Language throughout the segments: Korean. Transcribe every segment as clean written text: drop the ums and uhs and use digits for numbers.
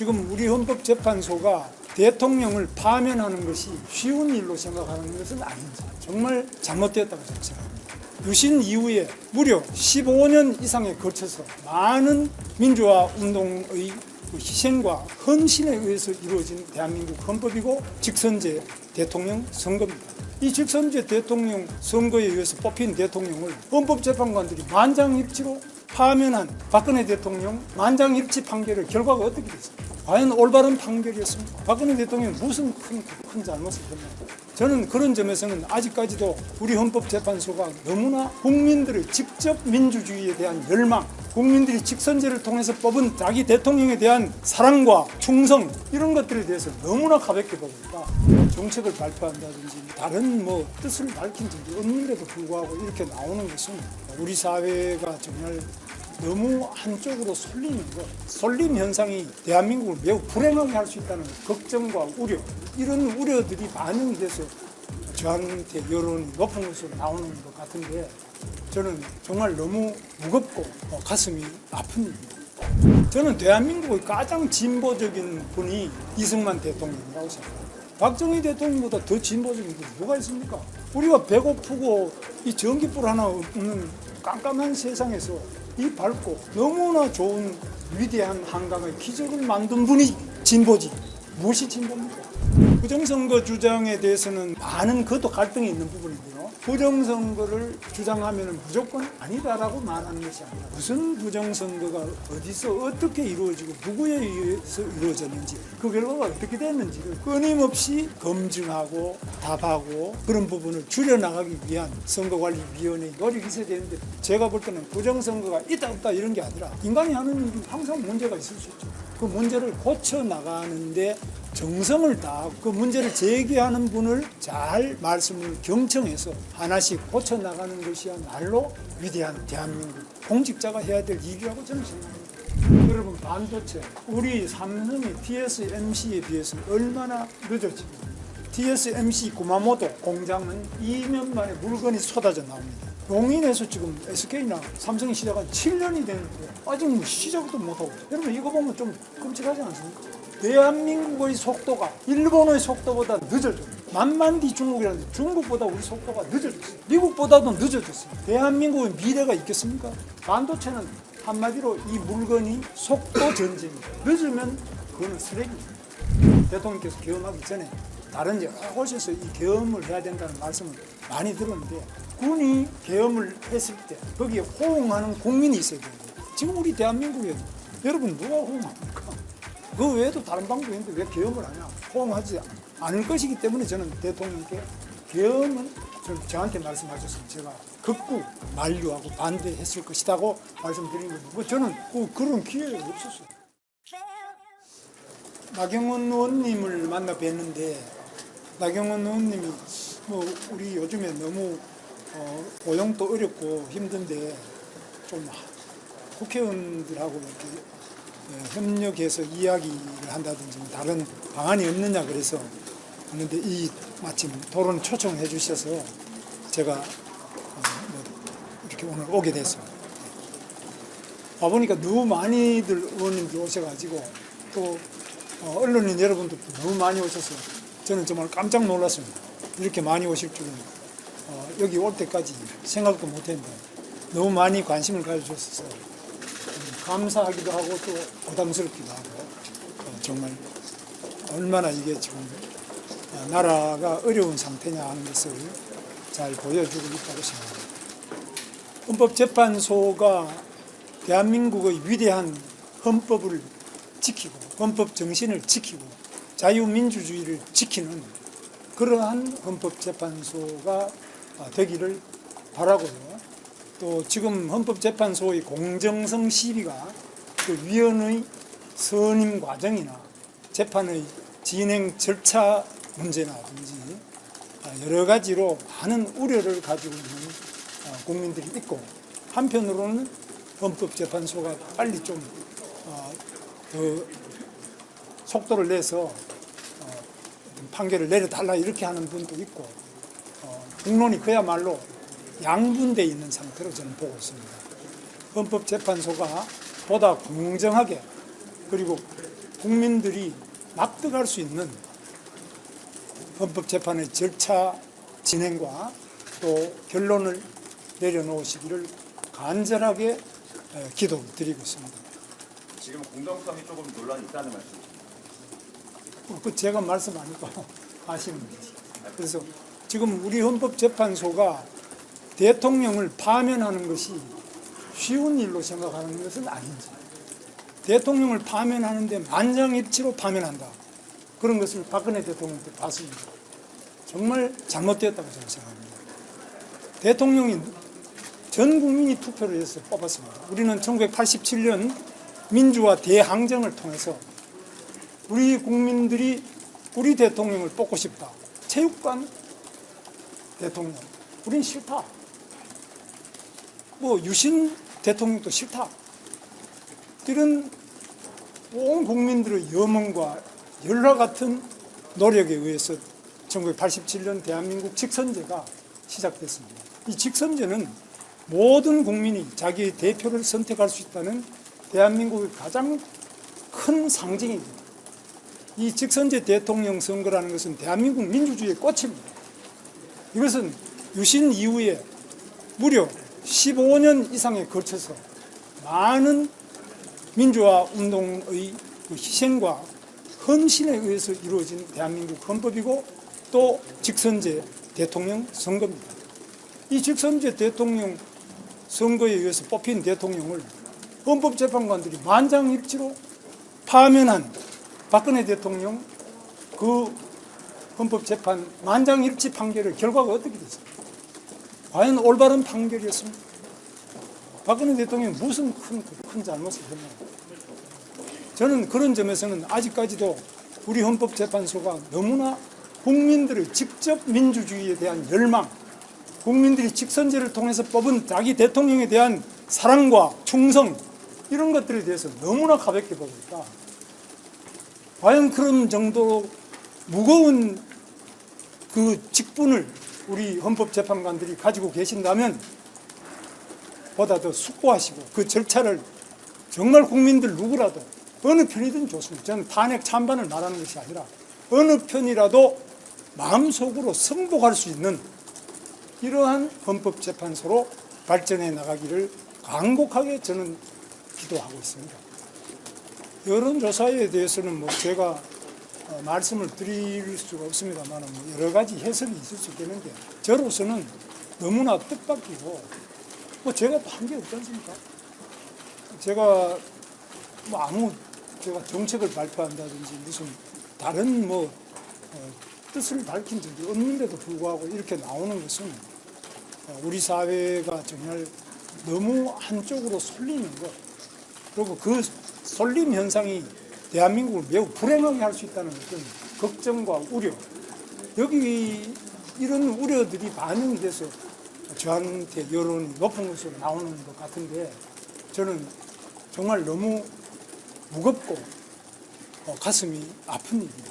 지금 우리 헌법재판소가 대통령을 파면하는 것이 쉬운 일로 생각하는 것은 아닌지 정말 잘못되었다고 저는 생각합니다. 유신 이후에 무려 15년 이상에 걸쳐서 많은 민주화 운동의 희생과 헌신에 의해서 이루어진 대한민국 헌법이고 직선제 대통령 선거입니다. 이 직선제 대통령 선거에 의해서 뽑힌 대통령을 헌법재판관들이 만장일치로 파면한 박근혜 대통령 만장일치 판결의 결과가 어떻게 됐습니까? 과연 올바른 판결이었습니까? 박근혜 대통령이 무슨 큰 잘못을 했나? 저는 그런 점에서는 아직까지도 우리 헌법재판소가 너무나 국민들의 직접 민주주의에 대한 열망, 국민들이 직선제를 통해서 뽑은 자기 대통령에 대한 사랑과 충성 이런 것들에 대해서 너무나 가볍게 보니까 정책을 발표한다든지 다른 뜻을 밝힌 적이 없는데도 불구하고 이렇게 나오는 것은 우리 사회가 정말 너무 한쪽으로 쏠리는 것, 쏠림 현상이 대한민국을 매우 불행하게 할 수 있다는 걱정과 우려, 이런 우려들이 반영이 돼서 저한테 여론이 높은 것으로 나오는 것 같은데 저는 정말 너무 무겁고 가슴이 아픈 일입니다. 저는 대한민국의 가장 진보적인 분이 이승만 대통령이라고 생각합니다. 박정희 대통령보다 더 진보적인 분이 뭐가 있습니까? 우리가 배고프고 이 전기불 하나 없는 깜깜한 세상에서 이 밝고 너무나 좋은 위대한 한강의 기적을 만든 분이 진보지. 무엇이 진보입니까? 부정선거 주장에 대해서는 많은 그것도 갈등이 있는 부분이고요. 부정선거를 주장하면 무조건 아니다라고 말하는 것이 아니라 무슨 부정선거가 어디서 어떻게 이루어지고 누구에 의해서 이루어졌는지 그 결과가 어떻게 됐는지를 끊임없이 검증하고 답하고 그런 부분을 줄여나가기 위한 선거관리위원회의 노력이 있어야 되는데 제가 볼 때는 부정선거가 있다 없다 이런 게 아니라 인간이 하는 일은 항상 문제가 있을 수 있죠. 그 문제를 고쳐나가는데 정성을 다하고 그 문제를 제기하는 분을 잘 말씀을 경청해서 하나씩 고쳐나가는 것이야말로 위대한 대한민국 공직자가 해야 될 일이라고 저는 생각합니다. 여러분 반도체 우리 삼성이 TSMC에 비해서 얼마나 늦어집니까? TSMC 구마모토 공장은 2년 만에 물건이 쏟아져 나옵니다. 용인에서 지금 SK나 삼성이 시작한 7년이 됐는데 아직 시작도 못하고 여러분 이거 보면 좀 끔찍하지 않습니까? 대한민국의 속도가 일본의 속도보다 늦어져요. 만만디 중국이라는데 중국보다 우리 속도가 늦어졌어요. 미국보다도 늦어졌어요. 대한민국의 미래가 있겠습니까? 반도체는 한마디로 이 물건이 속도 전쟁입니다. 늦으면 그거는 쓰레기입니다. 대통령께서 계엄하기 전에 다른 여러 곳에서 이 계엄을 해야 된다는 말씀을 많이 들었는데 군이 계엄을 했을 때 거기에 호응하는 국민이 있어야 돼요. 지금 우리 대한민국에 여러분 누가 호응합니까? 그 외에도 다른 방법이 있는데 왜 계엄을 하냐? 호응하지 않을 것이기 때문에 저는 대통령께 계엄은 저한테 말씀하셨으면 제가 극구 만류하고 반대했을 것이라고 말씀드린 거죠. 저는 그런 기회가 없었어요. 나경원 의원님을 만나 뵀는데 나경원 의원님이 우리 요즘에 너무 고용도 어렵고 힘든데 좀 국회의원들하고 이렇게 협력해서 이야기를 한다든지 다른 방안이 없느냐 그래서 하는데 이 마침 토론 초청해 주셔서 제가 이렇게 오늘 오게 됐습니다. 와보니까 너무 많이들 의원님들 오셔가지고 또 언론인 여러분들도 너무 많이 오셔서 저는 정말 깜짝 놀랐습니다. 이렇게 많이 오실 줄은 여기 올 때까지 생각도 못했는데 너무 많이 관심을 가져주셔서 감사하기도 하고 또 부담스럽기도 하고 정말 얼마나 이게 지금 나라가 어려운 상태냐 하는 것을 잘 보여주고 있다고 생각합니다. 헌법재판소가 대한민국의 위대한 헌법을 지키고 헌법 정신을 지키고 자유민주주의를 지키는 그러한 헌법재판소가 되기를 바라고요. 또 지금 헌법재판소의 공정성 시비가 그 위원의 선임 과정이나 재판의 진행 절차 문제라든지 여러 가지로 많은 우려를 가지고 있는 국민들이 있고 한편으로는 헌법재판소가 빨리 좀 그 속도를 내서 판결을 내려달라 이렇게 하는 분도 있고 국론이 그야말로 양분되어 있는 상태로 저는 보고 있습니다. 헌법재판소가 보다 공정하게 그리고 국민들이 납득할 수 있는 헌법재판의 절차 진행과 또 결론을 내려놓으시기를 간절하게 기도드리고 있습니다. 지금 공정성이 조금 논란이 있다는 말씀이십니까? 그 제가 말씀하니까 아시는 거지. 그래서 지금 우리 헌법재판소가 대통령을 파면하는 것이 쉬운 일로 생각하는 것은 아닌지, 대통령을 파면하는데 만장일치로 파면한다, 그런 것을 박근혜 대통령 때 봤습니다. 정말 잘못되었다고 저는 생각합니다. 대통령이 전 국민이 투표를 해서 뽑았습니다. 우리는 1987년 민주화 대항쟁을 통해서 우리 국민들이 우리 대통령을 뽑고 싶다. 체육관 대통령, 우린 싫다. 뭐 유신 대통령도 싫다. 이런 온 국민들의 염원과 열화 같은 노력에 의해서 1987년 대한민국 직선제가 시작됐습니다. 이 직선제는 모든 국민이 자기의 대표를 선택할 수 있다는 대한민국의 가장 큰 상징입니다. 이 직선제 대통령 선거라는 것은 대한민국 민주주의의 꽃입니다. 이것은 유신 이후에 무려 15년 이상에 걸쳐서 많은 민주화 운동의 희생과 헌신에 의해서 이루어진 대한민국 헌법이고 또 직선제 대통령 선거입니다. 이 직선제 대통령 선거에 의해서 뽑힌 대통령을 헌법재판관들이 만장일치로 파면한 박근혜 대통령 그 헌법재판 만장일치 판결의 결과가 어떻게 됐습니까? 과연 올바른 판결이었습니까? 박근혜 대통령이 무슨 큰 잘못을 했나요? 저는 그런 점에서는 아직까지도 우리 헌법재판소가 너무나 국민들의 직접 민주주의에 대한 열망, 국민들이 직선제를 통해서 뽑은 자기 대통령에 대한 사랑과 충성, 이런 것들에 대해서 너무나 가볍게 보고 있다. 과연 그런 정도로 무거운 그 직분을 우리 헌법재판관들이 가지고 계신다면 보다 더 숙고하시고 그 절차를 정말 국민들 누구라도 어느 편이든 좋습니다. 저는 탄핵 찬반을 말하는 것이 아니라 어느 편이라도 마음속으로 승복할 수 있는 이러한 헌법재판소로 발전해 나가기를 간곡하게 저는 기도하고 있습니다. 여론조사에 대해서는 뭐 제가 말씀을 드릴 수가 없습니다만 여러 가지 해석이 있을 수 있겠는데 저로서는 너무나 뜻밖이고 뭐 제가 한 게 없지 않습니까? 제가 뭐 제가 정책을 발표한다든지 무슨 다른 뜻을 밝힌 적이 없는데도 불구하고 이렇게 나오는 것은 우리 사회가 정말 너무 한쪽으로 쏠리는 것, 그리고 그 쏠림 현상이 대한민국을 매우 불행하게 할 수 있다는 어떤 걱정과 우려, 여기 이런 우려들이 반영이 돼서 저한테 여론이 높은 것으로 나오는 것 같은데 저는 정말 너무 무겁고 가슴이 아픈 일입니다.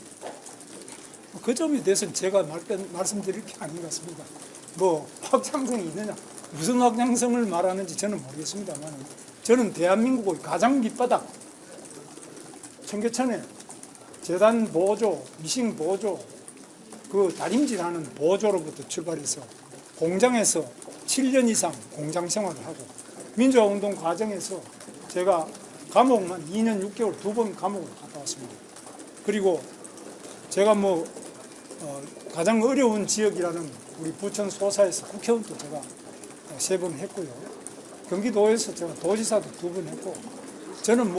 그 점에 대해서는 제가 말씀드릴 게 아닌 것 같습니다. 뭐 확장성이 있느냐, 무슨 확장성을 말하는지 저는 모르겠습니다만 저는 대한민국의 가장 밑바닥 청계천에 재단 보조, 미싱 보조, 그 다림질하는 보조로부터 출발해서 공장에서 7년 이상 공장 생활을 하고 민주화 운동 과정에서 제가 감옥만 2년 6개월 2번 감옥을 갔다 왔습니다. 그리고 제가 가장 어려운 지역이라는 우리 부천 소사에서 국회의원도 제가 3번 했고요. 경기도에서 제가 도지사도 2번 했고 저는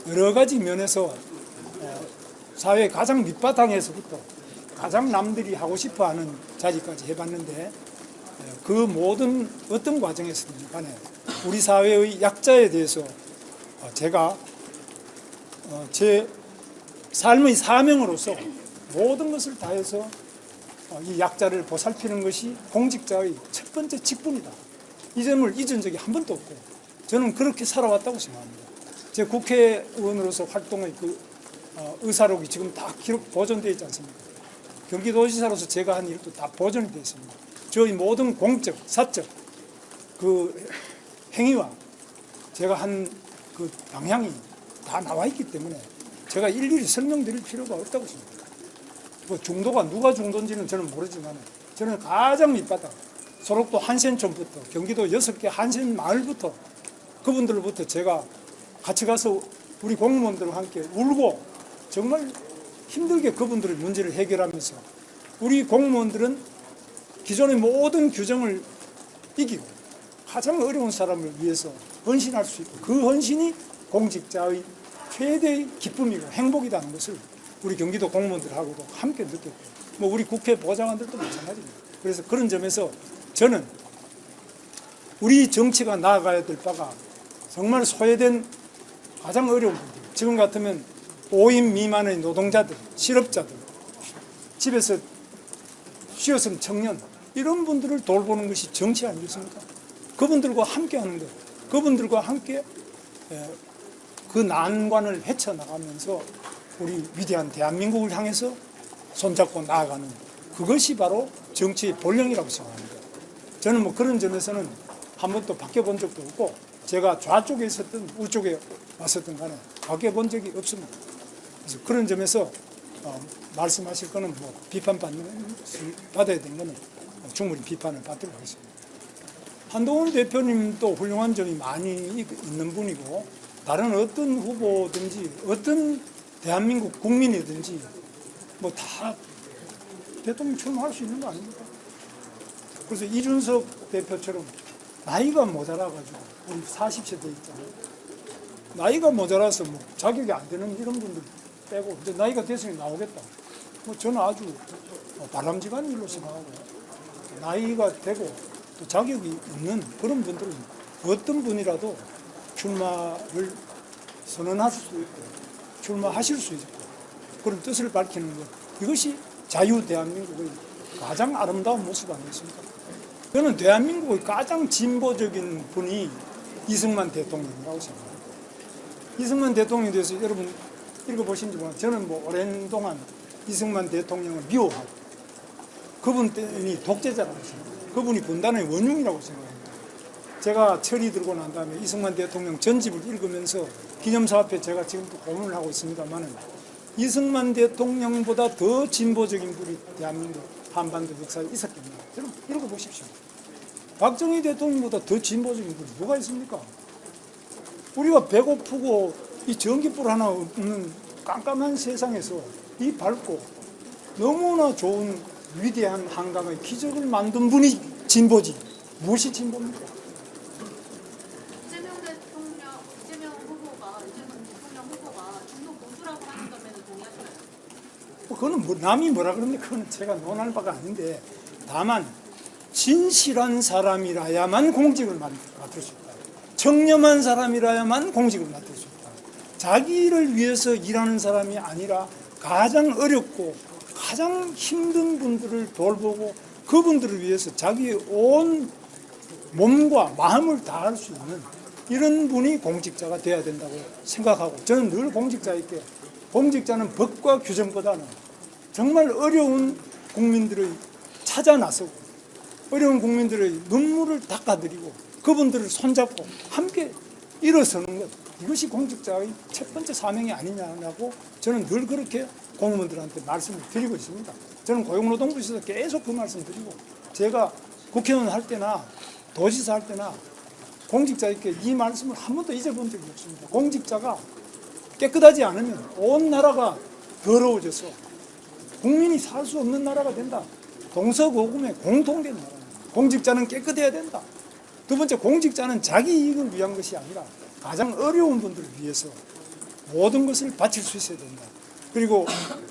여러 가지 면에서 사회 가장 밑바탕에서부터 가장 남들이 하고 싶어하는 자리까지 해봤는데 그 모든 어떤 과정에서든 간에 우리 사회의 약자에 대해서 제가 제 삶의 사명으로서 모든 것을 다해서 이 약자를 보살피는 것이 공직자의 첫 번째 직분이다. 이 점을 잊은 적이 한 번도 없고 저는 그렇게 살아왔다고 생각합니다. 제 국회의원으로서 활동의 그 의사록이 지금 다 기록 보존되어 있지 않습니까? 경기도지사로서 제가 한 일도 다 보존이 되어 있습니다. 저희 모든 공적, 사적 그 행위와 제가 한 그 방향이 다 나와 있기 때문에 제가 일일이 설명드릴 필요가 없다고 생각합니다. 뭐 중도가 누가 중도인지는 저는 모르지만 저는 가장 밑바닥 소록도 한센촌부터 경기도 6개 한센 마을부터 그분들부터 제가 같이 가서 우리 공무원들과 함께 울고 정말 힘들게 그분들의 문제를 해결하면서 우리 공무원들은 기존의 모든 규정을 이기고 가장 어려운 사람을 위해서 헌신할 수 있고 그 헌신이 공직자의 최대의 기쁨이고 행복이라는 것을 우리 경기도 공무원들하고도 함께 느꼈고 뭐 우리 국회 보좌관들도 마찬가지입니다. 그래서 그런 점에서 저는 우리 정치가 나아가야 될 바가 정말 소외된 가장 어려운 분들 지금 같으면 5인 미만의 노동자들, 실업자들, 집에서 쉬었은 청년 이런 분들을 돌보는 것이 정치 아니겠습니까? 그분들과 함께 하는 것, 그분들과 함께 그 난관을 헤쳐나가면서 우리 위대한 대한민국을 향해서 손잡고 나아가는 그것이 바로 정치의 본령이라고 생각합니다. 저는 뭐 그런 점에서는 한 번도 바뀌어본 적도 없고 제가 좌쪽에 있었든 우쪽에 왔었든 간에 바뀌어본 적이 없습니다. 그래서 그런 점에서 말씀하실 거는 뭐 받아야 되는 거는 충분히 비판을 받도록 하겠습니다. 한동훈 대표님도 훌륭한 점이 많이 있는 분이고 다른 어떤 후보든지 어떤 대한민국 국민이든지 뭐 다 대통령 출마할 수 있는 거 아닙니까? 그래서 이준석 대표처럼 나이가 모자라가지고 우리 40세 돼 있잖아요. 나이가 모자라서 뭐 자격이 안 되는 이런 분들 빼고 이제 나이가 됐으니 나오겠다. 뭐 저는 아주 바람직한 일로 생각하고 나이가 되고 또 자격이 있는 그런 분들은 어떤 분이라도 출마를 선언할 수 있고 출마하실 수 있고 그런 뜻을 밝히는 것 이것이 자유 대한민국의 가장 아름다운 모습 아니겠습니까? 저는 대한민국의 가장 진보적인 분이 이승만 대통령이라고 생각합니다. 이승만 대통령에 대해서 여러분 읽어보신지 모르겠는데 저는 뭐 오랜 동안 이승만 대통령을 미워하고 그분이 독재자라고 생각합니다. 그분이 분단의 원흉이라고 생각합니다. 제가 철이 들고 난 다음에 이승만 대통령 전집을 읽으면서 기념사 앞에 제가 지금도 고민을 하고 있습니다만 이승만 대통령보다 더 진보적인 분이 대한민국 한반도 역사에 있었겠나. 여러분 읽어보십시오. 박정희 대통령보다 더 진보적인 분이 누가 있습니까? 우리가 배고프고 이 전기불 하나 없는 깜깜한 세상에서 이 밝고 너무나 좋은 위대한 한강의 기적을 만든 분이 진보지. 무엇이 진보입니까? 이재명 대통령 후보가 중도 보수라고 하는 점에는 동의하시나요? 그거는 뭐 남이 뭐라 그러는데 그거는 제가 논할 바가 아닌데 다만 진실한 사람이라야만 공직을 맡을 수 있다. 청렴한 사람이라야만 공직을 맡을 수 있다. 자기를 위해서 일하는 사람이 아니라 가장 어렵고 가장 힘든 분들을 돌보고 그분들을 위해서 자기의 온 몸과 마음을 다할 수 있는 이런 분이 공직자가 돼야 된다고 생각하고 저는 늘 공직자에게 공직자는 법과 규정보다는 정말 어려운 국민들의 찾아 나서고 어려운 국민들의 눈물을 닦아드리고 그분들을 손잡고 함께 일어서는 것 이것이 공직자의 첫 번째 사명이 아니냐고 저는 늘 그렇게 공무원들한테 말씀을 드리고 있습니다. 저는 고용노동부에서 계속 그 말씀 드리고 제가 국회의원 할 때나 도지사 할 때나 공직자에게 이 말씀을 한 번도 잊어본 적이 없습니다. 공직자가 깨끗하지 않으면 온 나라가 더러워져서 국민이 살 수 없는 나라가 된다. 동서고금의 공통된 나라. 공직자는 깨끗해야 된다. 두 번째 공직자는 자기 이익을 위한 것이 아니라 가장 어려운 분들을 위해서 모든 것을 바칠 수 있어야 된다. 그리고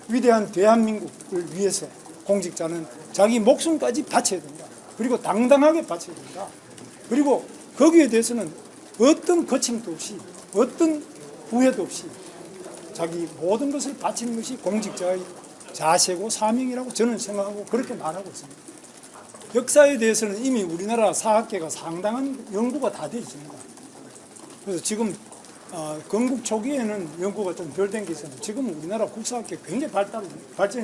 위대한 대한민국을 위해서 공직자는 자기 목숨까지 바쳐야 된다. 그리고 당당하게 바쳐야 된다. 그리고 거기에 대해서는 어떤 거침도 없이 어떤 후회도 없이 자기 모든 것을 바치는 것이 공직자의 자세고 사명이라고 저는 생각하고 그렇게 말하고 있습니다. 역사에 대해서는 이미 우리나라 사학계가 상당한 연구가 다 되어 있습니다. 그래서 지금 건국 초기에는 연구가 좀 덜 된 게 있었는데 지금 우리나라 국사학계 굉장히 발전이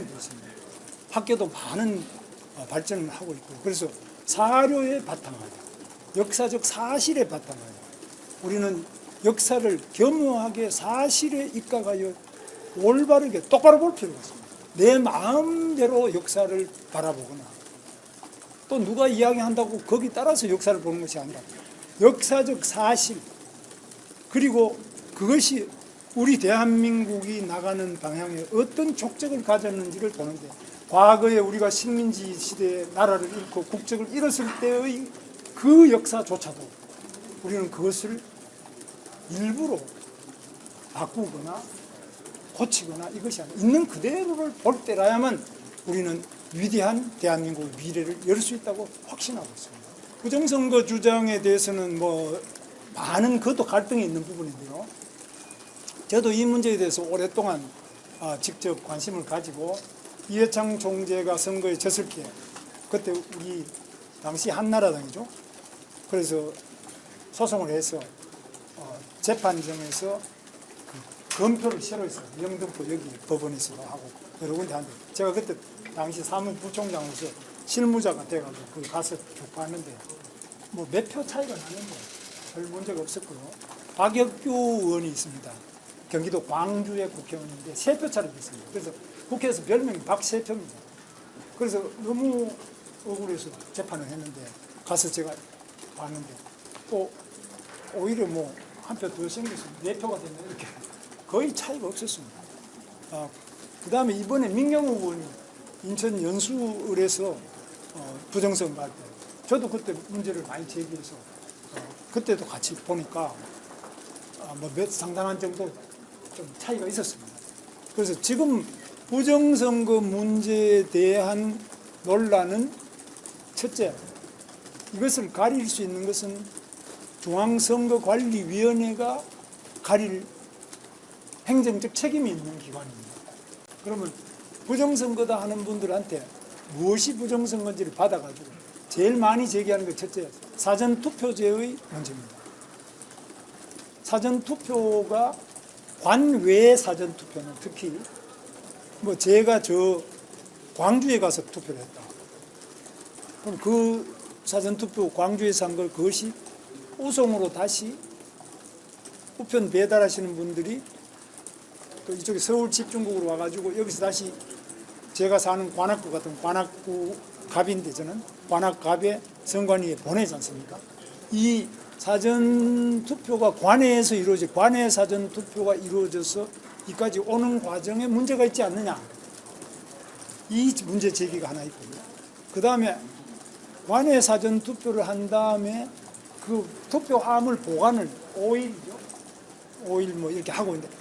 되어 있습니다. 학계도 많은 발전을 하고 있고 그래서 사료에 바탕하여 역사적 사실에 바탕하여 우리는 역사를 겸허하게 사실에 입각하여 올바르게 똑바로 볼 필요가 있습니다. 내 마음대로 역사를 바라보거나 또 누가 이야기한다고 거기 따라서 역사를 보는 것이 아니라 역사적 사실 그리고 그것이 우리 대한민국이 나가는 방향에 어떤 족적을 가졌는지를 보는데 과거에 우리가 식민지 시대에 나라를 잃고 국적을 잃었을 때의 그 역사조차도 우리는 그것을 일부러 바꾸거나 고치거나 이것이 아니라 있는 그대로를 볼 때라야만 우리는 위대한 대한민국의 미래를 열 수 있다고 확신하고 있습니다. 부정선거 주장에 대해서는 뭐 많은 그것도 갈등이 있는 부분인데요. 저도 이 문제에 대해서 오랫동안 직접 관심을 가지고 이해창 총재가 선거에 졌을 때 그때 우리 당시 한나라당이죠. 그래서 소송을 해서 재판정에서 그 검표를 새로 했어요. 영등포 여기 법원에서도 하고 여러 군데 하는데 제가 그때 당시 사무부총장으로서 실무자가 돼가지고 거기 가서 교포하는데 뭐 몇 표 차이가 나는데 별 문제가 없었고요. 박혁규 의원이 있습니다. 경기도 광주의 국회의원인데 3표 차를 됐습니다. 그래서 국회에서 별명이 박세표입니다. 그래서 너무 억울해서 재판을 했는데 가서 제가 봤는데 또 오히려 뭐 한 표 더 생겨서 4표가 됐네 이렇게 거의 차이가 없었습니다. 그 다음에 이번에 민경우 의원이 인천 연수을에서 부정선거 할 때 저도 그때 문제를 많이 제기해서 그때도 같이 보니까 뭐 상당한 정도 좀 차이가 있었습니다. 그래서 지금 부정선거 문제에 대한 논란은 첫째, 이것을 가릴 수 있는 것은 중앙선거관리위원회가 가릴 행정적 책임이 있는 기관입니다. 그러면 부정선거다 하는 분들한테 무엇이 부정선거인지를 받아가지고 제일 많이 제기하는 것 첫째, 사전투표제의 문제입니다. 사전투표가 관외 사전투표는 특히 뭐 제가 저 광주에 가서 투표를 했다. 그럼 그 사전투표 광주에서 한 걸 그것이 우송으로 다시 우편 배달하시는 분들이 또 이쪽에 서울 집중국으로 와가지고 여기서 다시 제가 사는 관악구 같은 관악구 갑인데 저는 관악갑에 선관위에 보내지 않습니까? 이 사전투표가 관내에서 이루어져 관내 사전투표가 이루어져서 이까지 오는 과정에 문제가 있지 않느냐 이 문제 제기가 하나 있고요. 그 다음에 관내 사전투표를 한 다음에 그 투표함을 보관을 5일이죠. 5일 뭐 이렇게 하고 있는데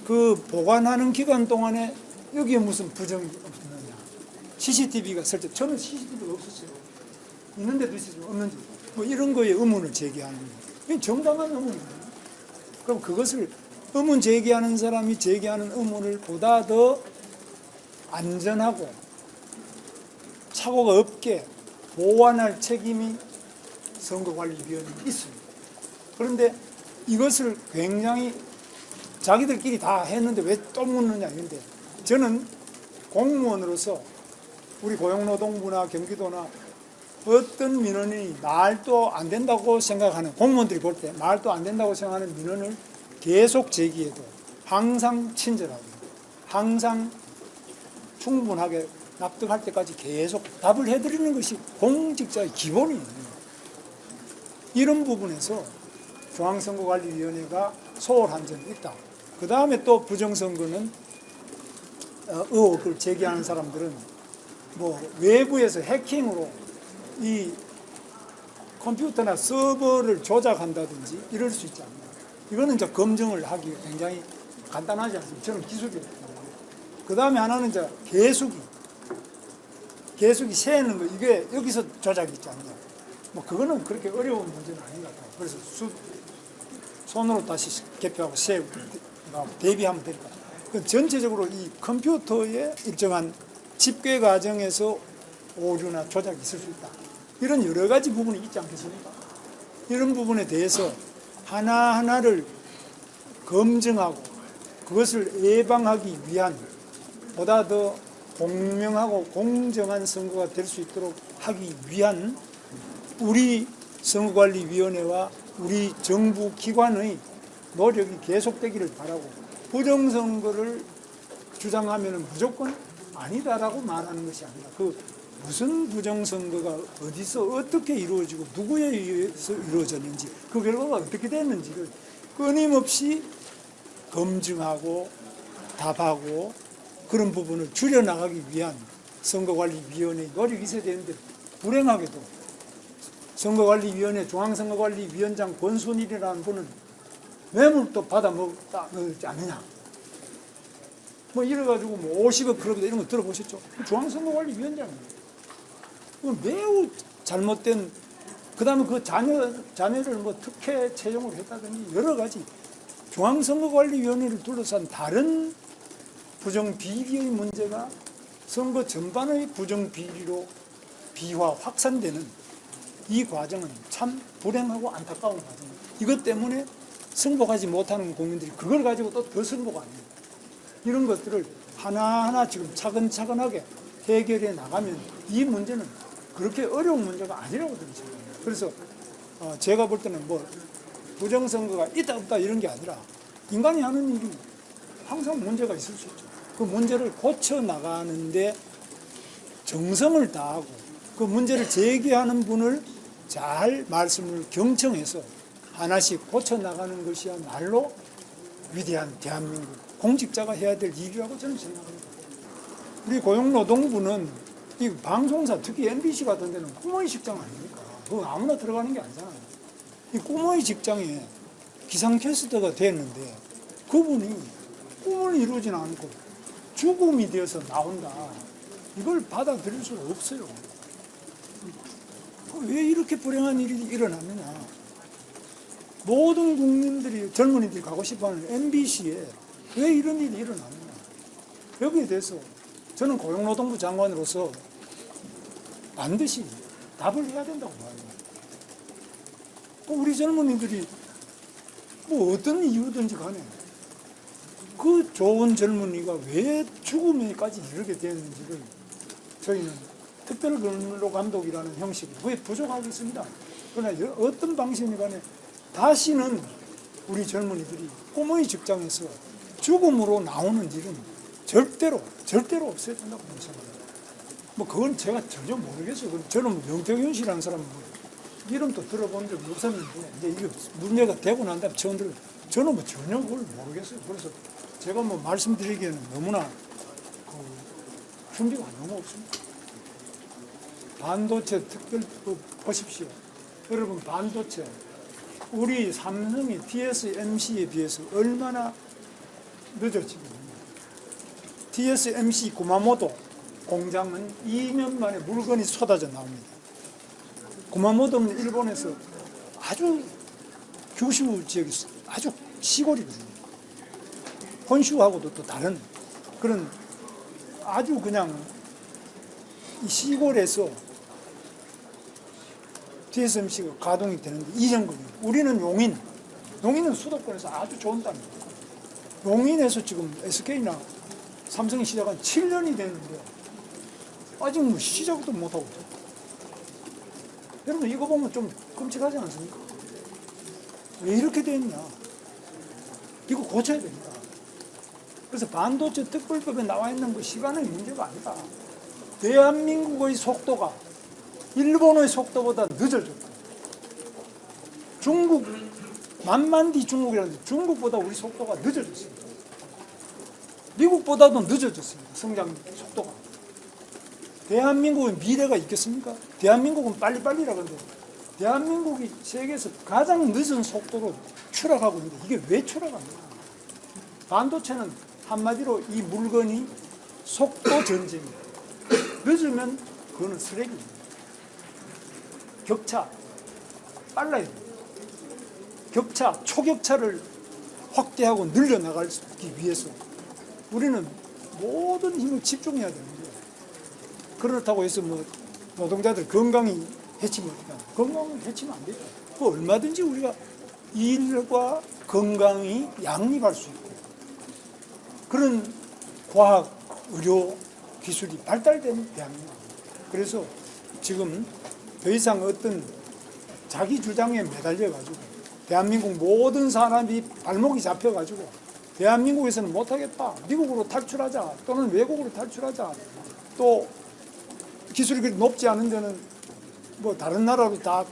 그 보관하는 기간 동안에 여기에 무슨 부정이 없느냐. CCTV가 설치, 저는 CCTV가 없었어요. 있는데도 있었지만 없는지. 뭐 이런 거에 의문을 제기하는 거예요. 이게 정당한 의문이거든요. 그럼 그것을 의문 제기하는 사람이 제기하는 의문을 보다 더 안전하고 착오가 없게 보완할 책임이 선거관리위원회에 있습니다. 그런데 이것을 굉장히 자기들끼리 다 했는데 왜 또 묻느냐 이런데 저는 공무원으로서 우리 고용노동부나 경기도나 어떤 민원이 말도 안 된다고 생각하는 공무원들이 볼 때 말도 안 된다고 생각하는 민원을 계속 제기해도 항상 친절하게 항상 충분하게 납득할 때까지 계속 답을 해드리는 것이 공직자의 기본이에요. 이런 부분에서 중앙선거관리위원회가 소홀한 점이 있다. 그 다음에 또 부정선거는 의혹을 제기하는 사람들은 뭐 외부에서 해킹으로 이 컴퓨터나 서버를 조작한다든지 이럴 수 있지 않나. 이거는 이제 검증을 하기 굉장히 간단하지 않습니까? 저는 기술이 없거든요. 그 다음에 하나는 이제 개수기 세는 거 이게 여기서 조작이 있지 않냐. 뭐 그거는 그렇게 어려운 문제는 아닌 것 같아요. 그래서 손으로 다시 개표하고 세우고 대비하면 될 것 같아요. 전체적으로 이 컴퓨터의 일정한 집계 과정에서 오류나 조작이 있을 수 있다. 이런 여러 가지 부분이 있지 않겠습니까? 이런 부분에 대해서 하나하나를 검증하고 그것을 예방하기 위한 보다 더 공명하고 공정한 선거가 될 수 있도록 하기 위한 우리 선거관리위원회와 우리 정부 기관의 노력이 계속되기를 바라고 부정선거를 주장하면 무조건 아니다라고 말하는 것이 아니라 그 무슨 부정선거가 어디서 어떻게 이루어지고 누구에 의해서 이루어졌는지 그 결과가 어떻게 됐는지를 끊임없이 검증하고 답하고 그런 부분을 줄여나가기 위한 선거관리위원회의 노력이 있어야 되는데 불행하게도 선거관리위원회 중앙선거관리위원장 권순일이라는 분은 뇌물도 받아먹지 않느냐 뭐 이래가지고 뭐 50억 클럽이다 이런 거 들어보셨죠? 중앙선거관리위원장이에요. 매우 잘못된 그다음에 그 자녀를 뭐 특혜 채용을 했다든지 여러 가지 중앙선거관리위원회를 둘러싼 다른 부정비리의 문제가 선거 전반의 부정비리로 비화 확산되는 이 과정은 참 불행하고 안타까운 과정입니다. 이것 때문에 승복하지 못하는 국민들이 그걸 가지고 또 더 승복합니다. 이런 것들을 하나하나 지금 차근차근하게 해결해 나가면 이 문제는 그렇게 어려운 문제가 아니라고 들으십니다. 그래서 제가 볼 때는 뭐 부정선거가 있다 없다 이런 게 아니라 인간이 하는 일이 항상 문제가 있을 수 있죠. 그 문제를 고쳐 나가는데 정성을 다하고 그 문제를 제기하는 분을 잘 말씀을 경청해서 하나씩 고쳐 나가는 것이야말로 위대한 대한민국 공직자가 해야 될 일이라고 저는 생각합니다. 우리 고용노동부는 이 방송사 특히 MBC 같은 데는 꿈의 직장 아닙니까? 그거 아무나 들어가는 게 아니잖아요. 이 꿈의 직장에 기상캐스터가 됐는데 그분이 꿈을 이루진 않고 죽음이 되어서 나온다. 이걸 받아들일 수가 없어요. 왜 이렇게 불행한 일이 일어났느냐. 모든 국민들이 젊은이들이 가고 싶어하는 MBC에 왜 이런 일이 일어났느냐. 여기에 대해서 저는 고용노동부 장관으로서 반드시 답을 해야 된다고 봐요. 우리 젊은이들이 뭐 어떤 이유든지 간에 그 좋은 젊은이가 왜 죽음에까지 이르게 되었는지를 저희는 특별근로 감독이라는 형식이 그게 부족하고 있습니다. 그러나 어떤 방식이든 간에 다시는 우리 젊은이들이 꿈의 직장에서 죽음으로 나오는 일은 절대로 없어야 된다고 생각합니다. 뭐 그건 제가 전혀 모르겠어요. 저는 뭐 명태균 씨라는 사람은 뭐 이름도 들어본 적이 없었는데 이제 이게 문제가 되고 난 다음에 처음 들어요. 저는 뭐 전혀 그걸 모르겠어요. 그래서 제가 뭐 말씀드리기에는 너무나 준비가 너무 없습니다. 반도체 특별법 보십시오. 여러분 반도체 우리 삼성이 TSMC에 비해서 얼마나 늦어지거든요. TSMC 구마모토 공장은 2년 만에 물건이 쏟아져 나옵니다. 구마모토는 일본에서 아주 규슈 지역이 아주 시골이거든요. 혼슈하고도 또 다른 그런 아주 그냥 시골에서 TSMC가 가동이 되는데 2년 걸려요. 우리는 용인은 수도권에서 아주 좋은 땅입니다. 용인에서 지금 SK나 삼성이 시작한 7년이 됐는데 아직 뭐 시작도 못하고 있어요. 여러분 이거 보면 좀 끔찍하지 않습니까? 왜 이렇게 됐냐? 이거 고쳐야 됩니다. 그래서 반도체 특별법에 나와 있는 그 시간의 문제가 아니다. 대한민국의 속도가 일본의 속도보다 늦어졌다. 중국 만만디 중국이라는데 중국보다 우리 속도가 늦어졌습니다. 미국보다도 늦어졌습니다. 성장 속도가. 대한민국의 미래가 있겠습니까? 대한민국은 빨리빨리라 그러는데 대한민국이 세계에서 가장 늦은 속도로 추락하고 있는데 이게 왜 추락합니까? 반도체는 한마디로 이 물건이 속도 전쟁입니다. 늦으면 그거는 쓰레기입니다. 격차 빨라야 돼요. 격차, 초격차를 확대하고 늘려나가기 위해서 우리는 모든 힘을 집중해야 되는 거예요. 그렇다고 해서 뭐 노동자들 건강이 해치면 어떡하나. 건강을 해치면 안 되죠. 그 얼마든지 우리가 일과 건강이 양립할 수 있고 그런 과학, 의료 기술이 발달된 대한민국. 그래서 지금 더 이상 어떤 자기 주장에 매달려 가지고 대한민국 모든 사람이 발목이 잡혀 가지고 대한민국에서는 못하겠다. 미국으로 탈출하자. 또는 외국으로 탈출하자. 또 기술이 그렇게 높지 않은 데는 뭐 다른 나라로 다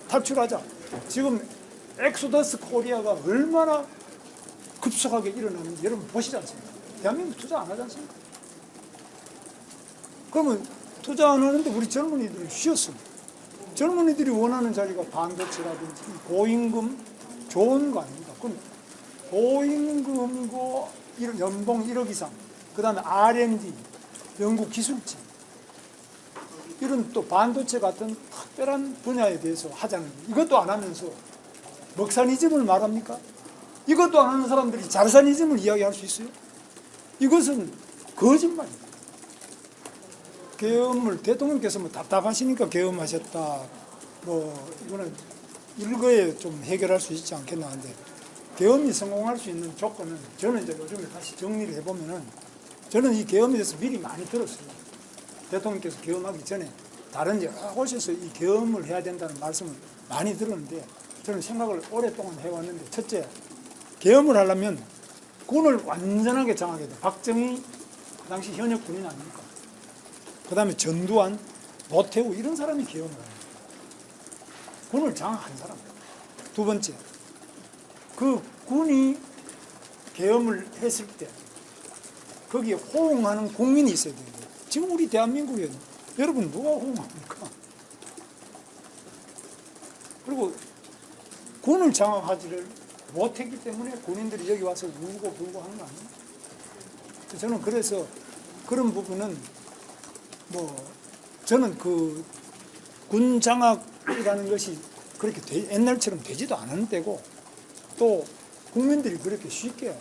탈출하자. 지금 엑소더스 코리아가 얼마나 급속하게 일어나는지 여러분 보시지 않습니까? 대한민국 투자 안 하지 않습니까? 그러면 투자 안 하는데 우리 젊은이들은 쉬었습니다. 젊은이들이 원하는 자리가 반도체라든지 고임금 좋은 거 아닙니까? 그럼 고임금고 연봉 1억 이상, 그 다음에 R&D, 연구기술직, 이런 또 반도체 같은 특별한 분야에 대해서 하자는 이것도 안 하면서 먹사니즘을 말합니까? 이것도 안 하는 사람들이 잘사니즘을 이야기할 수 있어요? 이것은 거짓말입니다. 계엄을 대통령께서 뭐 답답하시니까 계엄하셨다. 뭐 이거는 일거에 좀 해결할 수 있지 않겠나 하는데 계엄이 성공할 수 있는 조건은 저는 이제 요즘에 다시 정리를 해보면은 저는 이 계엄에 대해서 미리 많이 들었어요. 대통령께서 계엄하기 전에 다른 여러 곳에서 이 계엄을 해야 된다는 말씀을 많이 들었는데 저는 생각을 오랫동안 해왔는데 첫째, 계엄을 하려면 군을 완전하게 장악해야 돼. 박정희 그 당시 현역 군인 아닙니까? 그 다음에 전두환, 노태우 이런 사람이 계엄을 합니다. 군을 장악한 사람. 두 번째, 그 군이 계엄을 했을 때 거기에 호응하는 국민이 있어야 돼요. 지금 우리 대한민국에 여러분 누가 호응합니까? 그리고 군을 장악하지를 못했기 때문에 군인들이 여기 와서 울고 불고 하는 거 아니에요? 저는 그래서 그런 부분은 뭐 저는 그 군 장악이라는 것이 그렇게 옛날처럼 되지도 않은 때고 또 국민들이 그렇게 쉽게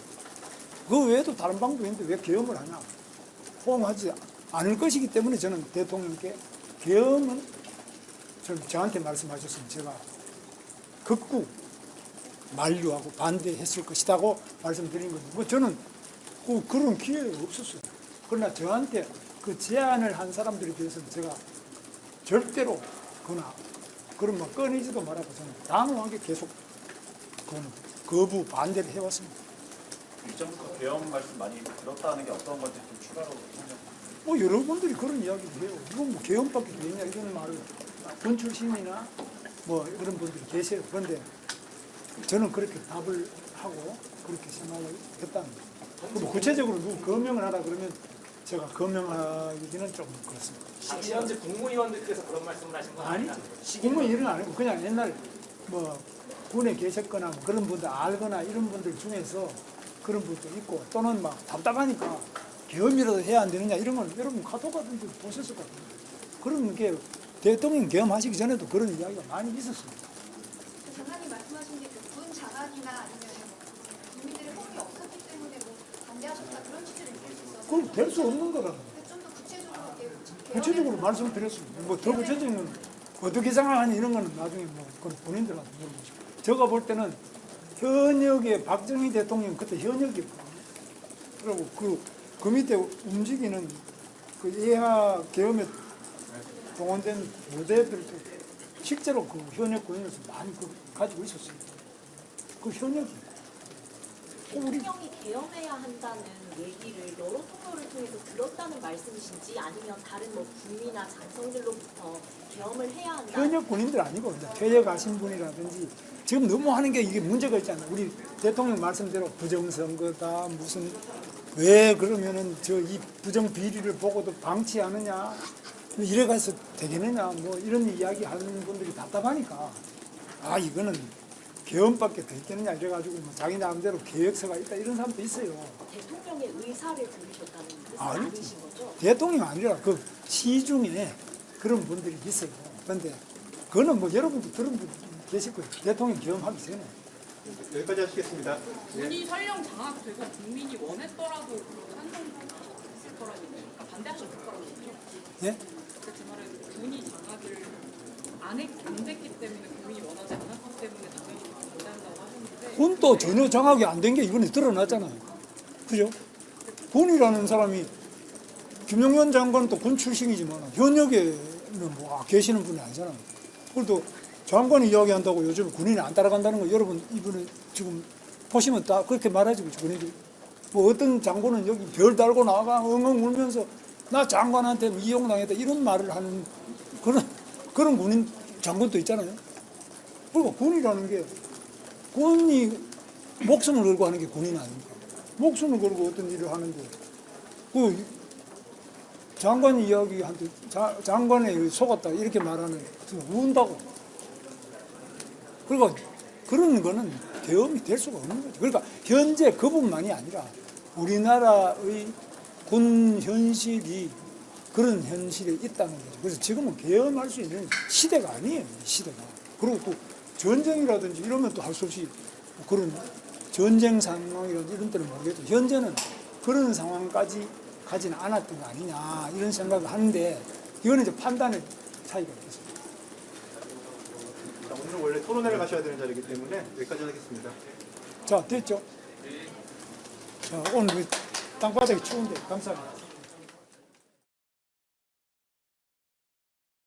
그 외에도 다른 방법이 있는데 왜 계엄을 하냐? 호응하지 않을 것이기 때문에 저는 대통령께 계엄은 저한테 말씀하셨으면 제가 극구 만류하고 반대했을 것이라고 말씀드린 거죠. 뭐 저는 그런 기회가 없었어요. 그러나 저한테 그 제안을 한 사람들에 대해서는 제가 절대로 그런 뭐 꺼내지도 말하고 저는 단호하게 계속 그거는 거부 반대를 해왔습니다. 이전부터 계엄 말씀 많이 들었다는 게 어떤 건지 좀 추가로 설명. 뭐 여러분들이 그런 이야기를 해요. 이건 뭐 계엄밖에 되냐 이런 말을 군 출신이나 뭐 이런 분들이 계세요. 그런데 저는 그렇게 답을 하고 그렇게 생각을 했답니다. 뭐 구체적으로 누구 거명을 하라 그러면 제가 거명하기는 좀 그렇습니다. 당시 현재 국무위원들께서 그런 말씀을 하신 건 아니죠. 아니죠. 국무 일은 아니고 그냥 옛날 뭐 군에 계셨거나 뭐 그런 분들 알거나 이런 분들 중에서 그런 분도 있고 또는 막 답답하니까 계엄이라도 해야 안 되느냐 이런 건 여러분 카톡 같은 데 보셨을 것 같아요. 그런 게 대통령 계엄하시기 전에도 그런 이야기가 많이 있었습니다. 장관님 말씀하신 게 군 장악이나 아니면 국민들의 호응이 없었기 때문에 뭐 반대하셨다 그런 취지를 읽을 수 있어서 그건 될 수 없는 거라고. 좀 더 구체적으로 이렇게 구체적으로 말씀드렸습니다. 뭐 더 구체적인 건 어떻게 장악하니 이런 거는 나중에 뭐 그건 본인들한테 물어보시고. 제가 볼 때는 현역의 박정희 대통령 그때 현역이었거든요. 그리고 그 밑에 움직이는 그 예하 계엄에 동원된 부대들도 실제로 그 현역 군인으로서 많이 가지고 있었어요. 그 현역이. 대통령이 계엄해야 한다는 얘기를 여러 통로를 통해서 들었다는 말씀이신지 아니면 다른 뭐 군이나 장성들로부터 계엄을 해야 한다. 현역 군인들 아니고 이제 퇴역하신 분이라든지 지금 너무 하는 게 이게 문제가 있잖아요. 우리 대통령 말씀대로 부정선거다 무슨 왜 그러면은 저 이 부정 비리를 보고도 방치하느냐 이래 가서 되겠느냐 뭐 이런 이야기 하는 분들이 답답하니까 아 이거는 계엄밖에 더 있겠느냐 이래가지고 뭐 자기 나름대로 계획서가 있다 이런 사람도 있어요. 대통령의 의사를 들으셨다는 뜻은 아니지. 아니신 거죠? 대통령 아니라 그 시중에 그런 분들이 있어요. 그런데 그거는 뭐 여러분도 들은 분 계실 거예요. 대통령 계엄하기 전에. 여기까지 하시겠습니다. 군이 설령 장악되고 국민이 원했더라도 찬성했을 거라는 얘기죠. 그러니까 반대하셨을 거라는 얘기죠. 예? 제 말은 군이 장악을 안 됐기 때문에 국민이 원하지 않았기 때문에 당연히 반대한다고 하셨는데 군도 전혀 장악이 안 된 게 이번에 드러났잖아요. 그죠? 군이라는 사람이 김용현 장관도 군 출신이지만 현역에는 뭐 계시는 분이 아니잖아요. 그래도 장관이 이야기한다고 요즘 군인이 안 따라간다는 거 여러분 이번에 지금 보시면 다 그렇게 말하지 그렇죠? 군인들이. 뭐 어떤 장군은 여기 별 달고 나가 엉엉 울면서 나 장관한테 이용당했다 이런 말을 하는 그런 군인 장군도 있잖아요. 그리고 군이라는 게 군이 목숨을 걸고 하는 게 군인 아닙니까? 목숨을 걸고 어떤 일을 하는데 그 장관 이야기한테 장관에 속았다 이렇게 말하는 운다고. 그러니까 그런 거는 계엄이 될 수가 없는 거죠. 그러니까 현재 그뿐만이 아니라 우리나라의 군 현실이 그런 현실에 있다는 거죠. 그래서 지금은 계엄할 수 있는 시대가 아니에요. 시대가. 그리고 또 전쟁이라든지 이러면 또 할 수 없이 그런 전쟁 상황이라든지 이런 때는 모르겠죠. 현재는 그런 상황까지 가지는 않았던 거 아니냐 이런 생각을 하는데 이거는 이제 판단의 차이가 있겠습니다. 자, 오늘 원래 토론회를 가셔야 되는 자리이기 때문에 여기까지 하겠습니다. 자, 됐죠? 자, 오늘 땅바닥이 추운데 감사합니다.